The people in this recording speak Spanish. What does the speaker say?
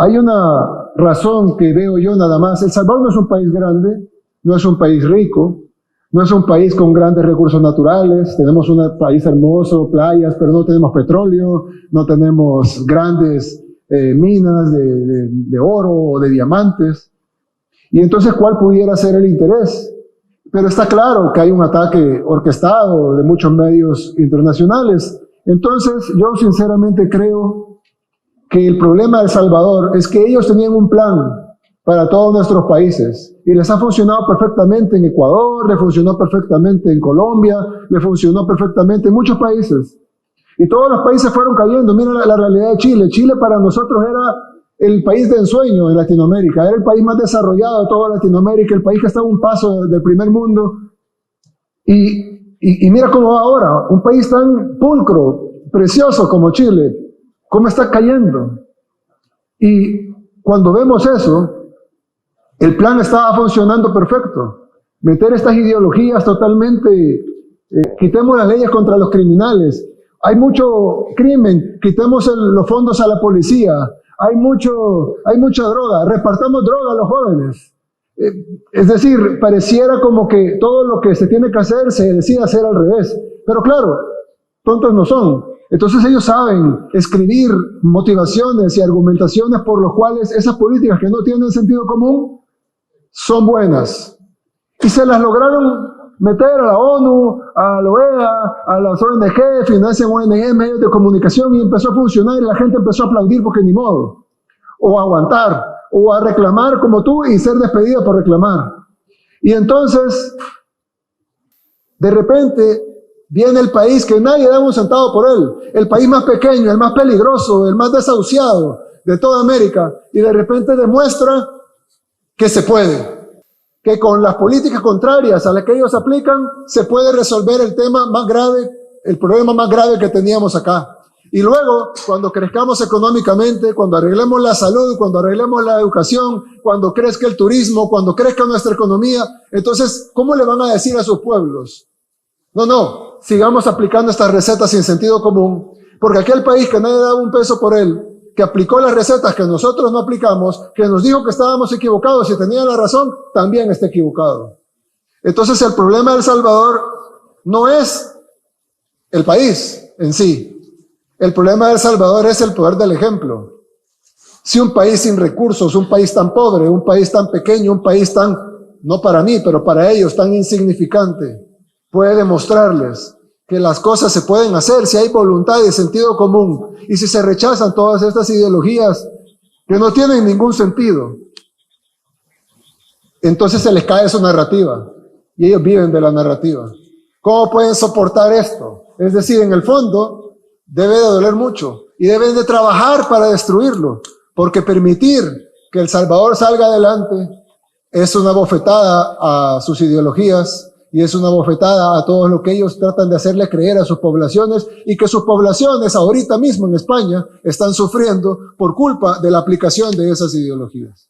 Hay una razón que veo yo nada más. El Salvador no es un país grande, no es un país rico, no es un país con grandes recursos naturales. Tenemos un país hermoso, playas, pero no tenemos petróleo, no tenemos grandes minas de oro o de diamantes. Y entonces, ¿cuál pudiera ser el interés? Pero está claro que hay un ataque orquestado de muchos medios internacionales. Entonces, yo sinceramente creo que el problema de El Salvador es que ellos tenían un plan para todos nuestros países y les ha funcionado perfectamente en Ecuador, le funcionó perfectamente en Colombia, le funcionó perfectamente en muchos países. Y todos los países fueron cayendo. Miren la realidad de Chile. Chile para nosotros era el país de ensueño en Latinoamérica, era el país más desarrollado de toda Latinoamérica, el país que estaba a un paso del primer mundo. Y mira cómo va ahora, un país tan pulcro, precioso como Chile, cómo está cayendo. Y cuando vemos eso, el plan estaba funcionando perfecto. Meter estas ideologías totalmente, quitemos las leyes contra los criminales. Hay mucho crimen, quitemos los fondos a la policía. Hay mucha droga, repartamos droga a los jóvenes. Es decir, pareciera como que todo lo que se tiene que hacer se decide hacer al revés. Pero claro, tontos no son. Entonces ellos saben escribir motivaciones y argumentaciones por los cuales esas políticas que no tienen sentido común son buenas. Y se las lograron meter a la ONU, a la OEA, a las ONG, financian ONG, medios de comunicación, y empezó a funcionar y la gente empezó a aplaudir porque ni modo. O a aguantar, o a reclamar como tú y ser despedida por reclamar. Y entonces, de repente, viene el país que nadie da un centavo por él, el país más pequeño, el más peligroso, el más desahuciado de toda América, y de repente demuestra que se puede, que con las políticas contrarias a las que ellos aplican se puede resolver el tema más grave, el problema más grave que teníamos acá. Y luego, cuando crezcamos económicamente, cuando arreglemos la salud, cuando arreglemos la educación, cuando crezca el turismo, cuando crezca nuestra economía, entonces, ¿cómo le van a decir a sus pueblos? No, sigamos aplicando estas recetas sin sentido común, porque aquel país que nadie daba un peso por él, que aplicó las recetas que nosotros no aplicamos, que nos dijo que estábamos equivocados y tenía la razón, también está equivocado. Entonces el problema de El Salvador no es el país en sí. El problema de El Salvador es el poder del ejemplo. Si un país sin recursos, un país tan pobre, un país tan pequeño, un país tan, no para mí, pero para ellos, tan insignificante, puede demostrarles que las cosas se pueden hacer si hay voluntad y sentido común, y si se rechazan todas estas ideologías que no tienen ningún sentido, entonces se les cae su narrativa, y ellos viven de la narrativa. ¿Cómo pueden soportar esto? Es decir, en el fondo, debe de doler mucho, y deben de trabajar para destruirlo, porque permitir que El Salvador salga adelante es una bofetada a sus ideologías, y es una bofetada a todo lo que ellos tratan de hacerle creer a sus poblaciones, y que sus poblaciones ahorita mismo en España están sufriendo por culpa de la aplicación de esas ideologías.